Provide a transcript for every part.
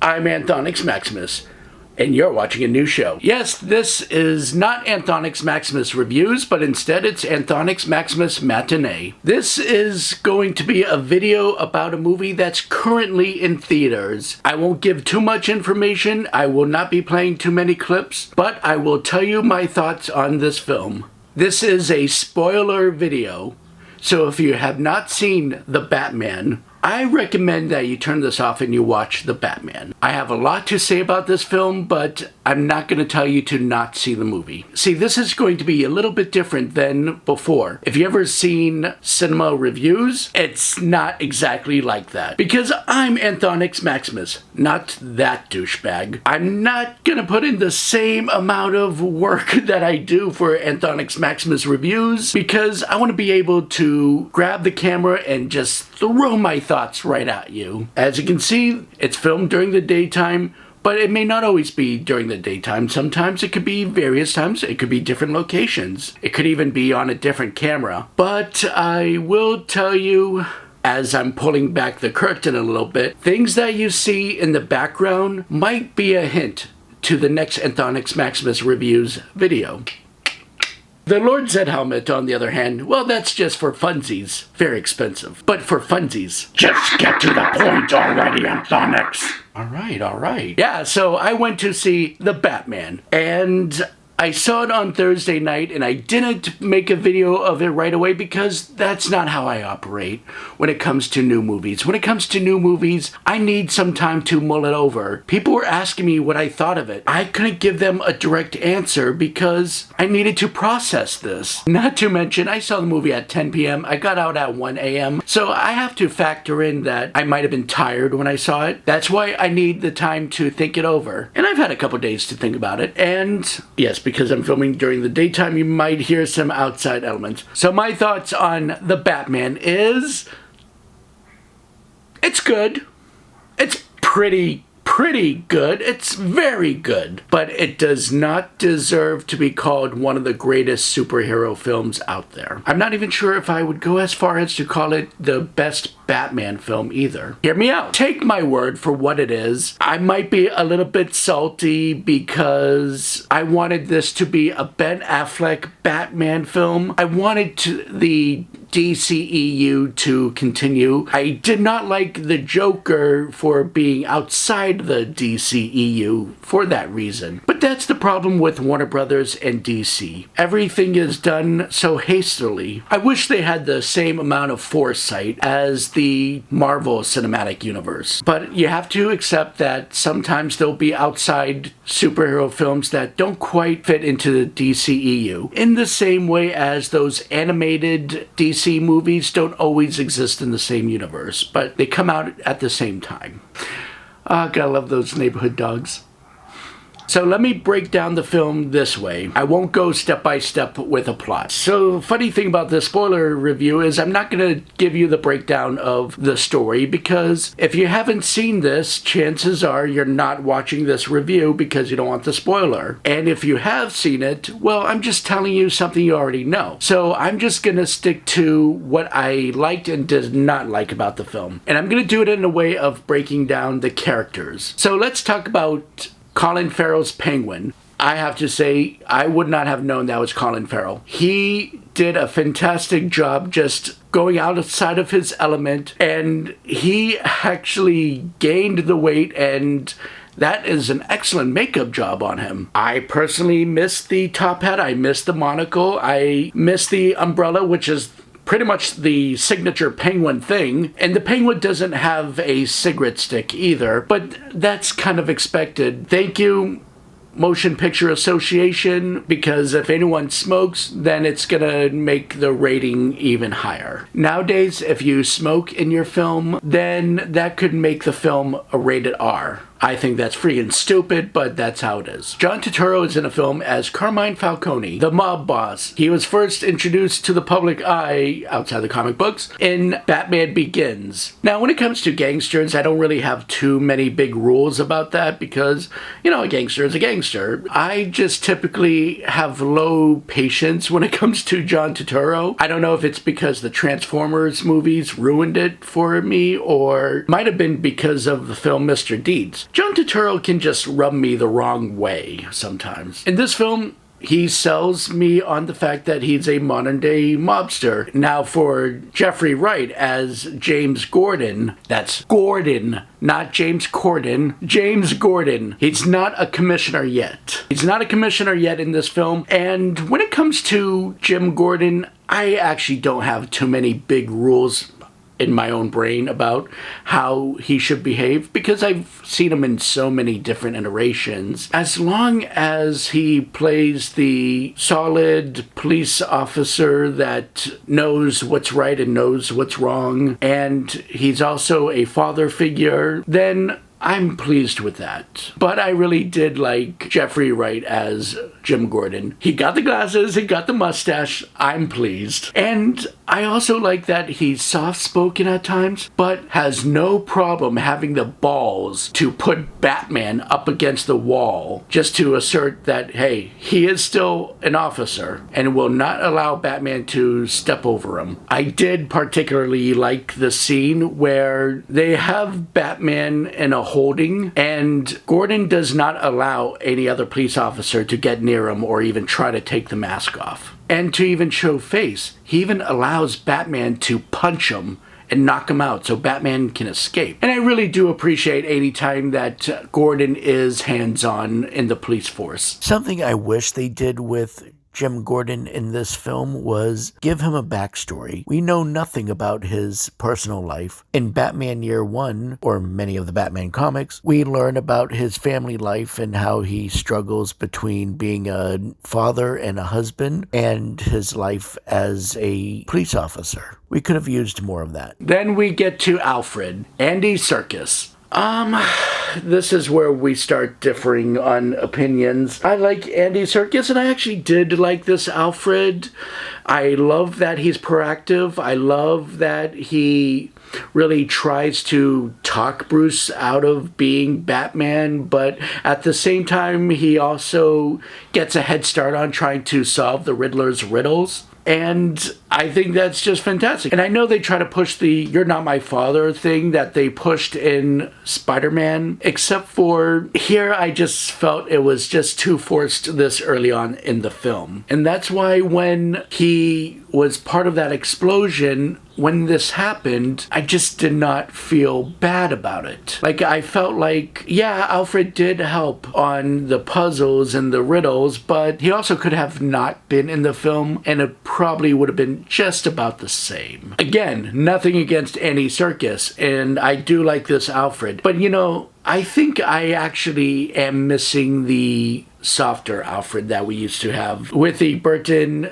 I'm Anthonix Maximus, and you're watching a new show. Yes, this is not Anthonix Maximus Reviews, but instead it's Anthonix Maximus Matinee. This is going to be a video about a movie that's currently in theaters. I won't give too much information, I will not be playing too many clips, but I will tell you my thoughts on this film. This is a spoiler video, so if you have not seen The Batman, I recommend that you turn this off and you watch The Batman. I have a lot to say about this film, but I'm not going to tell you to not see the movie. See, this is going to be a little bit different than before. If you ever seen cinema reviews, it's not exactly like that. Because I'm Anthonix Maximus, not that douchebag. I'm not going to put in the same amount of work that I do for Anthonix Maximus Reviews, because I want to be able to grab the camera and just throw my thoughts right at you. As you can see, it's filmed during the daytime, but it may not always be during the daytime. Sometimes it could be various times. It could be different locations. It could even be on a different camera. But I will tell you, as I'm pulling back the curtain a little bit, things that you see in the background might be a hint to the next Anthonix Maximus Reviews video. The Lord Zed helmet, on the other hand, well, that's just for funsies. Very expensive. But for funsies. Just get to the point already, Anthonix. Alright. Yeah, so I went to see The Batman, and I saw it on Thursday night, and I didn't make a video of it right away because that's not how I operate when it comes to new movies. When it comes to new movies, I need some time to mull it over. People were asking me what I thought of it. I couldn't give them a direct answer because I needed to process this. Not to mention, I saw the movie at 10 p.m. I got out at 1 a.m. So I have to factor in that I might have been tired when I saw it. That's why I need the time to think it over. And I've had a couple days to think about it. And yes, because I'm filming during the daytime, you might hear some outside elements. So my thoughts on The Batman is, it's good. It's pretty good. It's very good. But it does not deserve to be called one of the greatest superhero films out there. I'm not even sure if I would go as far as to call it the best Batman film either. Hear me out. Take my word for what it is. I might be a little bit salty because I wanted this to be a Ben Affleck Batman film. I wanted the DCEU to continue. I did not like the Joker for being outside the DCEU for that reason. But that's the problem with Warner Brothers and DC. Everything is done so hastily. I wish they had the same amount of foresight as the Marvel Cinematic Universe. But you have to accept that sometimes there'll be outside superhero films that don't quite fit into the DCEU. In the same way as those animated DC movies don't always exist in the same universe, but they come out at the same time. Gotta love those neighborhood dogs. So let me break down the film this way. I won't go step by step with a plot. So funny thing about this spoiler review is I'm not going to give you the breakdown of the story because if you haven't seen this, chances are you're not watching this review because you don't want the spoiler. And if you have seen it, well, I'm just telling you something you already know. So I'm just going to stick to what I liked and did not like about the film. And I'm going to do it in a way of breaking down the characters. So let's talk about Colin Farrell's Penguin. I have to say, I would not have known that was Colin Farrell. He did a fantastic job just going outside of his element, and he actually gained the weight, and that is an excellent makeup job on him. I personally missed the top hat, I missed the monocle, I missed the umbrella, which is pretty much the signature Penguin thing, and the Penguin doesn't have a cigarette stick either, but that's kind of expected. Thank you, Motion Picture Association, because if anyone smokes, then it's gonna make the rating even higher. Nowadays, if you smoke in your film, then that could make the film a rated R. I think that's freaking stupid, but that's how it is. John Turturro is in a film as Carmine Falcone, the mob boss. He was first introduced to the public eye, outside the comic books, in Batman Begins. Now, when it comes to gangsters, I don't really have too many big rules about that because, you know, a gangster is a gangster. I just typically have low patience when it comes to John Turturro. I don't know if it's because the Transformers movies ruined it for me, or might have been because of the film Mr. Deeds. John Turturro Turturro can just rub me the wrong way sometimes. In this film, he sells me on the fact that he's a modern-day mobster. Now, for Jeffrey Wright as James Gordon, that's Gordon, not James Corden, James Gordon. He's not a commissioner yet. He's not a commissioner yet in this film. And when it comes to Jim Gordon, I actually don't have too many big rules in my own brain about how he should behave, because I've seen him in so many different iterations. As long as he plays the solid police officer that knows what's right and knows what's wrong, and he's also a father figure, then I'm pleased with that. But I really did like Jeffrey Wright as Jim Gordon. He got the glasses, he got the mustache. I'm pleased. And I also like that he's soft-spoken at times, but has no problem having the balls to put Batman up against the wall just to assert that, hey, he is still an officer and will not allow Batman to step over him. I did particularly like the scene where they have Batman in a holding, and Gordon does not allow any other police officer to get near him or even try to take the mask off. And to even show face, he even allows Batman to punch him and knock him out so Batman can escape. And I really do appreciate any time that Gordon is hands-on in the police force. Something I wish they did with Jim Gordon in this film was give him a backstory. We know nothing about his personal life. In Batman Year One, or many of the Batman comics, we learn about his family life and how he struggles between being a father and a husband and his life as a police officer. We could have used more of that. Then we get to Alfred, Andy Serkis. This is where we start differing on opinions. I like Andy Serkis, and I actually did like this Alfred. I love that he's proactive. I love that he really tries to talk Bruce out of being Batman, but at the same time, he also gets a head start on trying to solve the Riddler's riddles. And I think that's just fantastic. And I know they try to push the "you're not my father" thing that they pushed in Spider-Man, except for here I just felt it was just too forced this early on in the film. And that's why when he was part of that explosion, when this happened, I just did not feel bad about it. Like, I felt like, yeah, Alfred did help on the puzzles and the riddles, but he also could have not been in the film, and it probably would have been just about the same. Again, nothing against Andy Serkis, and I do like this Alfred, but you know, I think I actually am missing the softer Alfred that we used to have with the Burton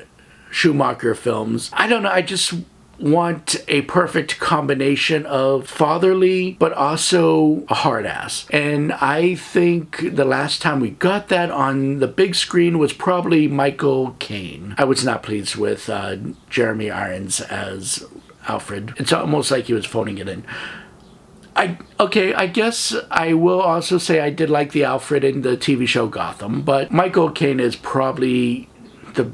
Schumacher films. I don't know, I just want a perfect combination of fatherly but also a hard ass. And I think the last time we got that on the big screen was probably Michael Caine. I was not pleased with Jeremy Irons as Alfred. It's almost like he was phoning it in. I guess I will also say I did like the Alfred in the TV show Gotham, but Michael Caine is probably the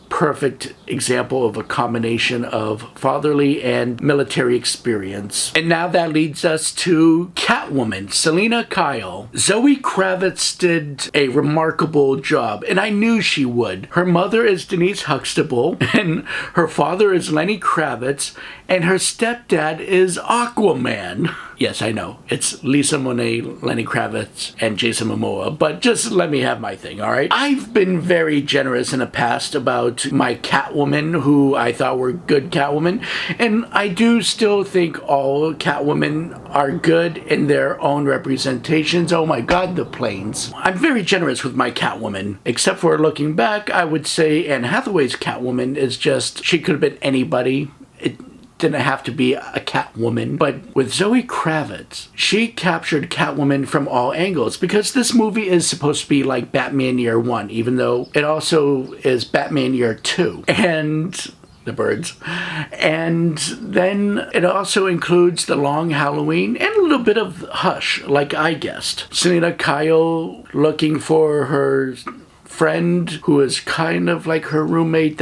perfect example of a combination of fatherly and military experience. And now that leads us to Catwoman, Selina Kyle. Zoe Kravitz did a remarkable job, and I knew she would. Her mother is Denise Huxtable, and her father is Lenny Kravitz, and her stepdad is Aquaman. Yes, I know. It's Lisa Monet, Lenny Kravitz, and Jason Momoa, but just let me have my thing, alright? I've been very generous in the past about my Catwoman, who I thought were good Catwoman, and I do still think all Catwomen are good in their own representations. Oh my god, the planes. I'm very generous with my Catwoman, except for looking back, I would say Anne Hathaway's Catwoman is just, she could have been anybody. It didn't have to be a Catwoman. But with Zoe Kravitz, she captured Catwoman from all angles, because this movie is supposed to be like Batman Year One, even though it also is Batman Year Two. And the birds. And then it also includes the long Halloween and a little bit of Hush, like I guessed. Selina Kyle looking for her friend who is kind of like her roommate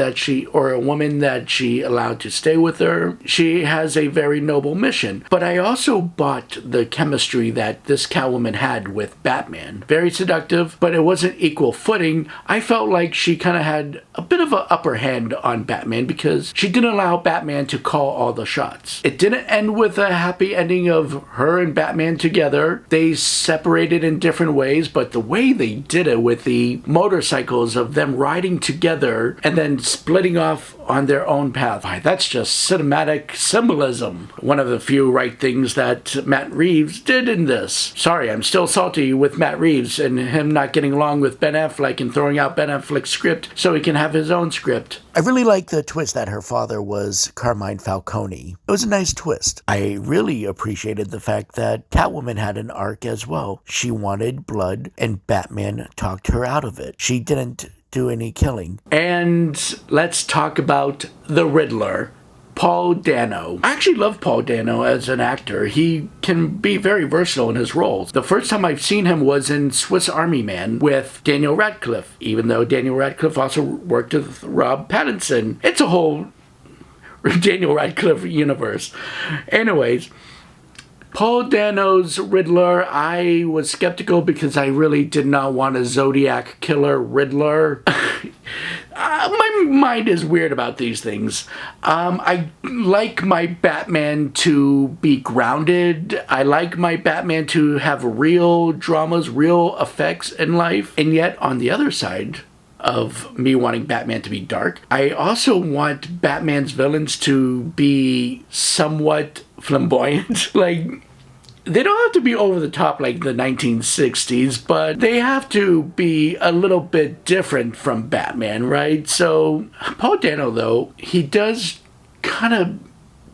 or a woman that she allowed to stay with her. She has a very noble mission. But I also bought the chemistry that this Catwoman had with Batman. Very seductive, but it wasn't equal footing. I felt like she kind of had a bit of an upper hand on Batman because she didn't allow Batman to call all the shots. It didn't end with a happy ending of her and Batman together. They separated in different ways, but the way they did it with the motorcycles of them riding together and then splitting off on their own path, that's just cinematic symbolism. One of the few right things that Matt Reeves did in this. Sorry, I'm still salty with Matt Reeves and him not getting along with Ben Affleck and throwing out Ben Affleck's script so he can have his own script. I really like the twist that her father was Carmine Falcone. It was a nice twist. I really appreciated the fact that Catwoman had an arc as well. She wanted blood, and Batman talked her out of it. She didn't do any killing. And let's talk about the Riddler, Paul Dano. I actually love Paul Dano as an actor. He can be very versatile in his roles. The first time I've seen him was in Swiss Army Man with Daniel Radcliffe, even though Daniel Radcliffe also worked with Robert Pattinson. It's a whole Daniel Radcliffe universe. Anyways, Paul Dano's Riddler, I was skeptical because I really did not want a Zodiac killer Riddler. My mind is weird about these things. I like my Batman to be grounded. I like my Batman to have real dramas, real effects in life. And yet, on the other side of me wanting Batman to be dark, I also want Batman's villains to be somewhat flamboyant. They don't have to be over the top like the 1960s, but they have to be a little bit different from Batman, right? So Paul Dano, though, he does kind of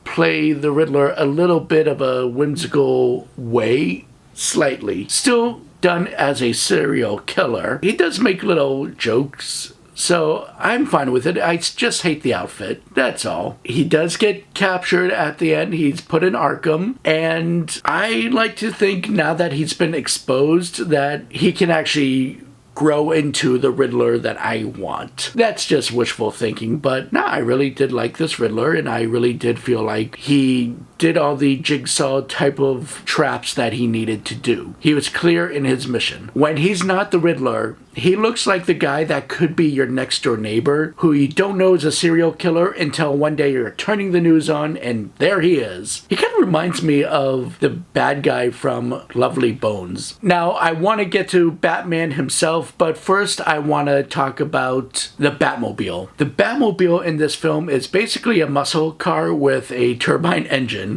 play the Riddler a little bit of a whimsical way, slightly. Still done as a serial killer. He does make little jokes, so I'm fine with it. I just hate the outfit. That's all. He does get captured at the end. He's put in Arkham. And I like to think now that he's been exposed that he can actually grow into the Riddler that I want. That's just wishful thinking. But no, I really did like this Riddler. And I really did feel like he did all the jigsaw type of traps that he needed to do. He was clear in his mission. When he's not the Riddler, he looks like the guy that could be your next door neighbor who you don't know is a serial killer until one day you're turning the news on and there he is. He kind of reminds me of the bad guy from Lovely Bones. Now, I want to get to Batman himself, but first I want to talk about the Batmobile. The Batmobile in this film is basically a muscle car with a turbine engine,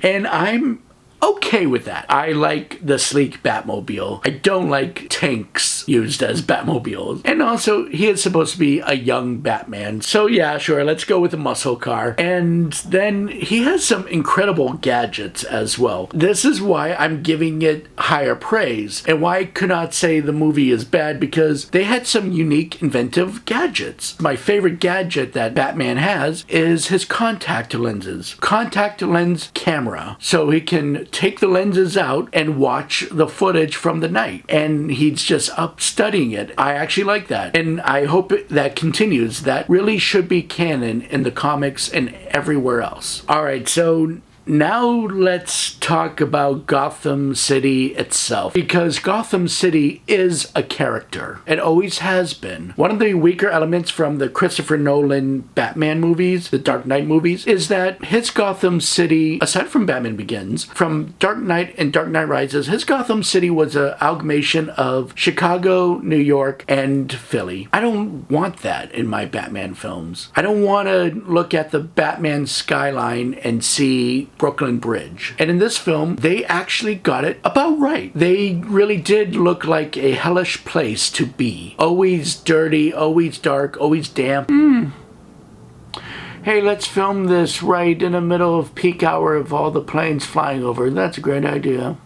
and I'm okay with that. I like the sleek Batmobile. I don't like tanks used as Batmobiles. And also, he is supposed to be a young Batman. So yeah, sure, let's go with the muscle car. And then he has some incredible gadgets as well. This is why I'm giving it higher praise and why I could not say the movie is bad, because they had some unique, inventive gadgets. My favorite gadget that Batman has is his contact lenses. Contact lens camera. So he can take the lenses out and watch the footage from the night. And he's just up studying it. I actually like that. And I hope that continues. That really should be canon in the comics and everywhere else. Alright, so now let's talk about Gotham City itself, because Gotham City is a character. It always has been. One of the weaker elements from the Christopher Nolan Batman movies, the Dark Knight movies, is that his Gotham City, aside from Batman Begins, from Dark Knight and Dark Knight Rises, his Gotham City was an amalgamation of Chicago, New York, and Philly. I don't want that in my Batman films. I don't want to look at the Batman skyline and see Brooklyn Bridge. And in this film, they actually got it about right. They really did look like a hellish place to be. Always dirty, always dark, always damp. Hey, let's film this right in the middle of peak hour of all the planes flying over. That's a great idea.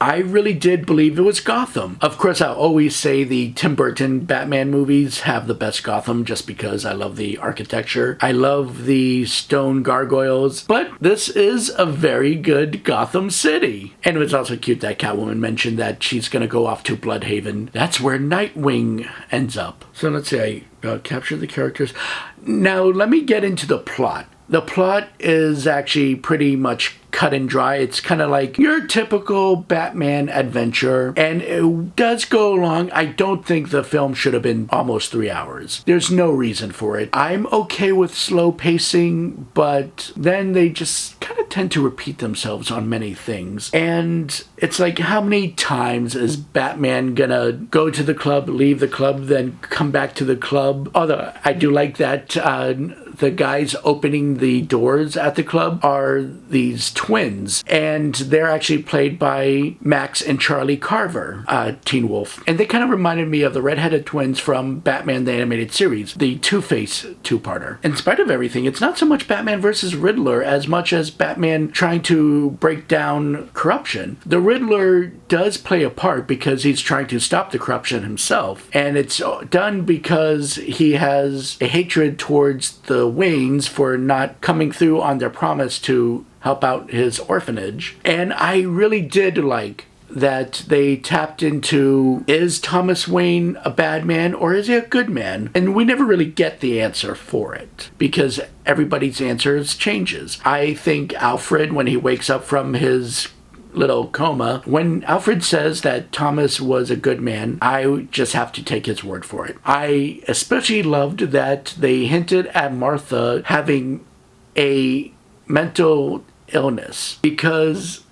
I really did believe it was Gotham. Of course, I'll always say the Tim Burton Batman movies have the best Gotham just because I love the architecture. I love the stone gargoyles, but this is a very good Gotham City. And it was also cute that Catwoman mentioned that she's going to go off to Bloodhaven. That's where Nightwing ends up. So let's see, I captured the characters. Now let me get into the plot. The plot is actually pretty much cut and dry. It's kind of like your typical Batman adventure, and it does go along. I don't think the film should have been almost 3 hours. There's no reason for it. I'm okay with slow pacing, but then they just kind of tend to repeat themselves on many things. And it's like, how many times is Batman gonna go to the club, leave the club, then come back to the club? Although I do like that the guys opening the doors at the club are these twins, and they're actually played by Max and Charlie Carver, Teen Wolf. And they kind of reminded me of the redheaded twins from Batman the Animated Series, the Two-Face two-parter. In spite of everything, it's not so much Batman versus Riddler as much as Batman trying to break down corruption. The Riddler does play a part because he's trying to stop the corruption himself, and it's done because he has a hatred towards the Waynes for not coming through on their promise to help out his orphanage. And I really did like that they tapped into, is Thomas Wayne a bad man or is he a good man? And we never really get the answer for it because everybody's answers changes. I think Alfred, when he wakes up from his little coma, when Alfred says that Thomas was a good man, I just have to take his word for it. I especially loved that they hinted at Martha having a mental illness because,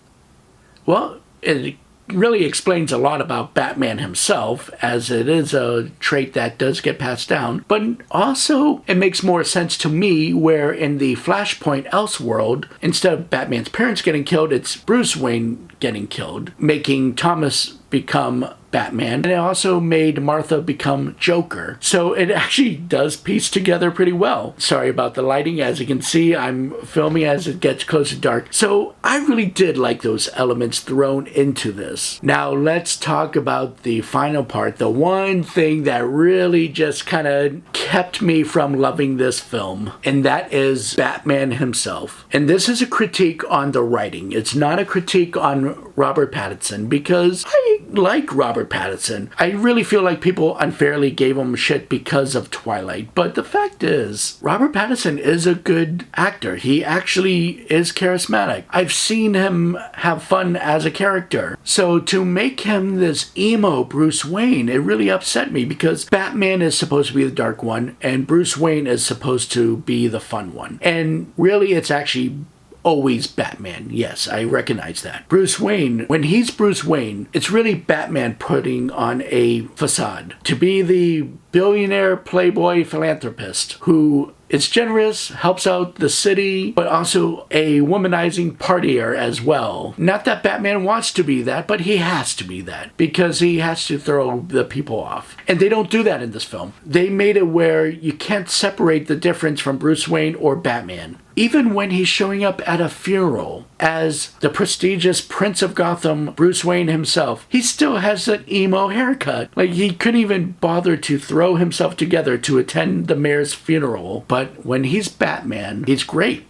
well, it really explains a lot about Batman himself, as it is a trait that does get passed down. But also, it makes more sense to me where in the Flashpoint Elseworld, instead of Batman's parents getting killed, it's Bruce Wayne getting killed, making Thomas become Batman, and it also made Martha become Joker. So it actually does piece together pretty well. Sorry about the lighting. As you can see, I'm filming as it gets close to dark. So I really did like those elements thrown into this. Now let's talk about the final part, the one thing that really just kind of kept me from loving this film, and that is Batman himself. And this is a critique on the writing. It's not a critique on Robert Pattinson, because I like Robert Pattinson. I really feel like people unfairly gave him shit because of Twilight, but the fact is, Robert Pattinson is a good actor. He actually is charismatic. I've seen him have fun as a character. So to make him this emo Bruce Wayne, it really upset me because Batman is supposed to be the dark one and Bruce Wayne is supposed to be the fun one. And really, it's actually always Batman. Yes, I recognize that. Bruce Wayne, when he's Bruce Wayne, it's really Batman putting on a facade to be the billionaire playboy philanthropist who is generous, helps out the city, but also a womanizing partier as well. Not that Batman wants to be that, but he has to be that because he has to throw the people off. And they don't do that in this film. They made it where you can't separate the difference from Bruce Wayne or Batman. Even when he's showing up at a funeral as the prestigious Prince of Gotham, Bruce Wayne himself, he still has an emo haircut. Like, he couldn't even bother to throw himself together to attend the mayor's funeral. But when he's Batman, he's great.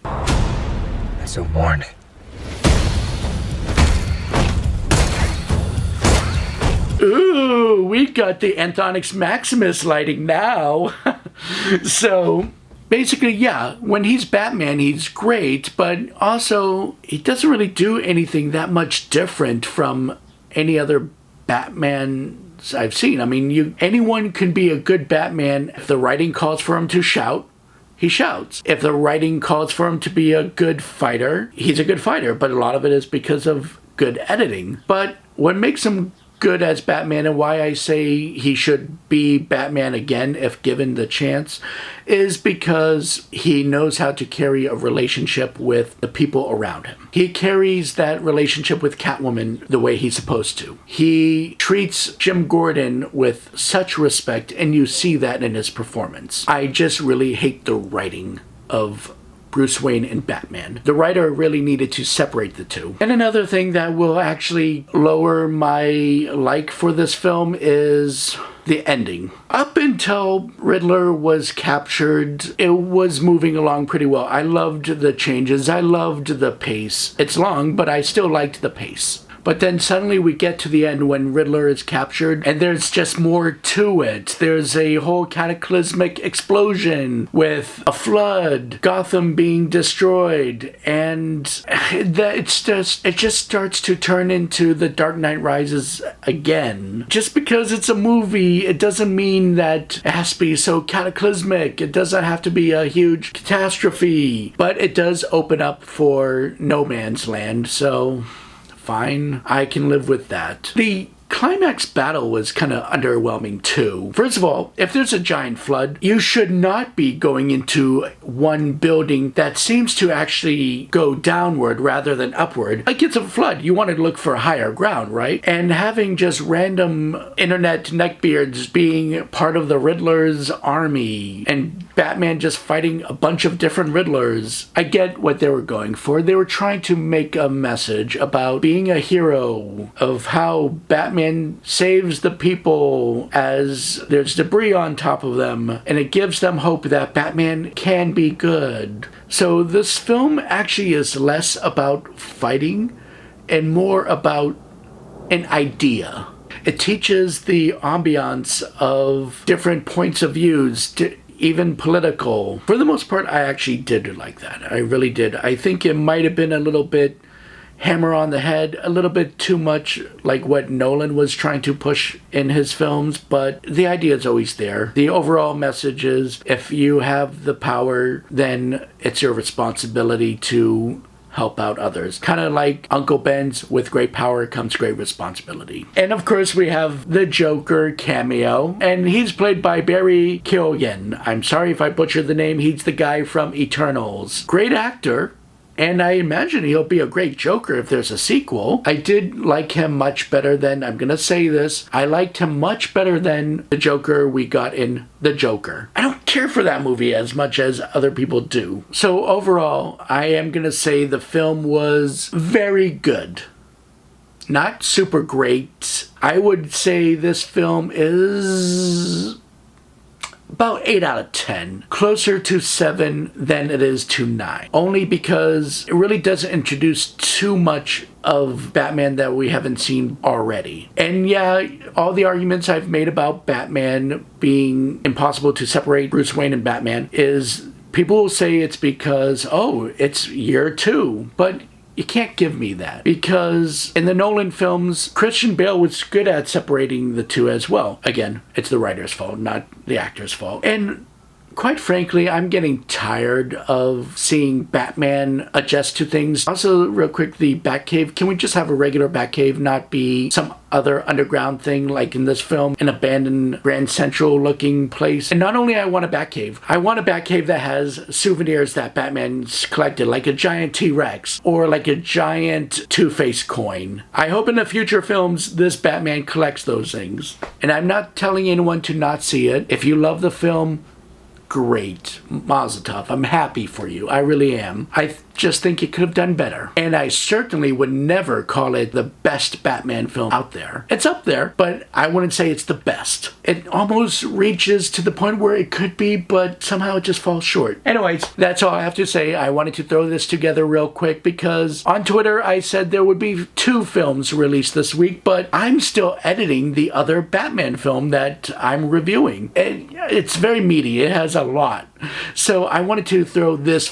It's a warning. Ooh, we got the Anthonix Maximus lighting now. So basically, yeah, when he's Batman, he's great, but also he doesn't really do anything that much different from any other Batman I've seen. I mean, anyone can be a good Batman if the writing calls for him to shout. He shouts. If the writing calls for him to be a good fighter, he's a good fighter, but a lot of it is because of good editing. But what makes him good as Batman and why I say he should be Batman again if given the chance is because he knows how to carry a relationship with the people around him. He carries that relationship with Catwoman the way he's supposed to. He treats Jim Gordon with such respect, and you see that in his performance. I just really hate the writing of Bruce Wayne and Batman. The writer really needed to separate the two. And another thing that will actually lower my like for this film is the ending. Up until Riddler was captured, it was moving along pretty well. I loved the changes. I loved the pace. It's long, but I still liked the pace. But then suddenly we get to the end when Riddler is captured, and there's just more to it. There's a whole cataclysmic explosion with a flood, Gotham being destroyed, and it just starts to turn into The Dark Knight Rises again. Just because it's a movie, it doesn't mean that it has to be so cataclysmic. It doesn't have to be a huge catastrophe. But it does open up for no man's land, so fine, I can live with that. The climax battle was kind of underwhelming too. First of all, if there's a giant flood, you should not be going into one building that seems to actually go downward rather than upward. Like it's a flood, you want to look for higher ground, right? And having just random internet neckbeards being part of the Riddler's army and Batman just fighting a bunch of different Riddlers. I get what they were going for. They were trying to make a message about being a hero, of how Batman saves the people as there's debris on top of them, and it gives them hope that Batman can be good. So this film actually is less about fighting and more about an idea. It teaches the ambiance of different points of views, even political. For the most part, I actually did like that. I really did. I think it might have been a little bit hammer on the head, a little bit too much like what Nolan was trying to push in his films, but the idea is always there. The overall message is if you have the power, then it's your responsibility to help out others. Kind of like Uncle Ben's, with great power comes great responsibility. And of course we have the Joker cameo, and he's played by Barry Keoghan. I'm sorry if I butchered the name. He's the guy from Eternals. Great actor. And I imagine he'll be a great Joker if there's a sequel. I did like him much better than, I'm gonna say this, I liked him much better than the Joker we got in The Joker. I don't care for that movie as much as other people do. So overall, I am gonna say the film was very good. Not super great. I would say this film is about 8 out of 10. Closer to 7 than it is to 9. Only because it really doesn't introduce too much of Batman that we haven't seen already. And yeah, all the arguments I've made about Batman being impossible to separate Bruce Wayne and Batman is people will say it's because, oh, it's year 2. But you can't give me that, because in the Nolan films, Christian Bale was good at separating the two as well. Again, it's the writer's fault, not the actor's fault. And quite frankly, I'm getting tired of seeing Batman adjust to things. Also, real quick, the Batcave. Can we just have a regular Batcave, not be some other underground thing like in this film, an abandoned Grand Central looking place? And not only I want a Batcave, I want a Batcave that has souvenirs that Batman's collected, like a giant T-Rex or like a giant Two-Face coin. I hope in the future films this Batman collects those things. And I'm not telling anyone to not see it. If you love the film, great. Mazel tov. I'm happy for you. I really am. I just think it could have done better. And I certainly would never call it the best Batman film out there. It's up there, but I wouldn't say it's the best. It almost reaches to the point where it could be, but somehow it just falls short. Anyways, that's all I have to say. I wanted to throw this together real quick because on Twitter I said there would be 2 films released this week, but I'm still editing the other Batman film that I'm reviewing. It's very meaty. It has a lot. So I wanted to throw this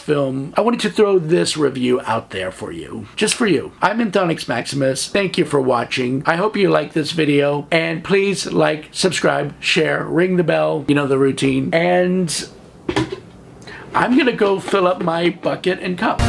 review out there for you. Just for you. I'm Anthonix Maximus. Thank you for watching. I hope you like this video. And please like, subscribe, share, ring the bell. You know the routine. And I'm gonna go fill up my bucket and cup.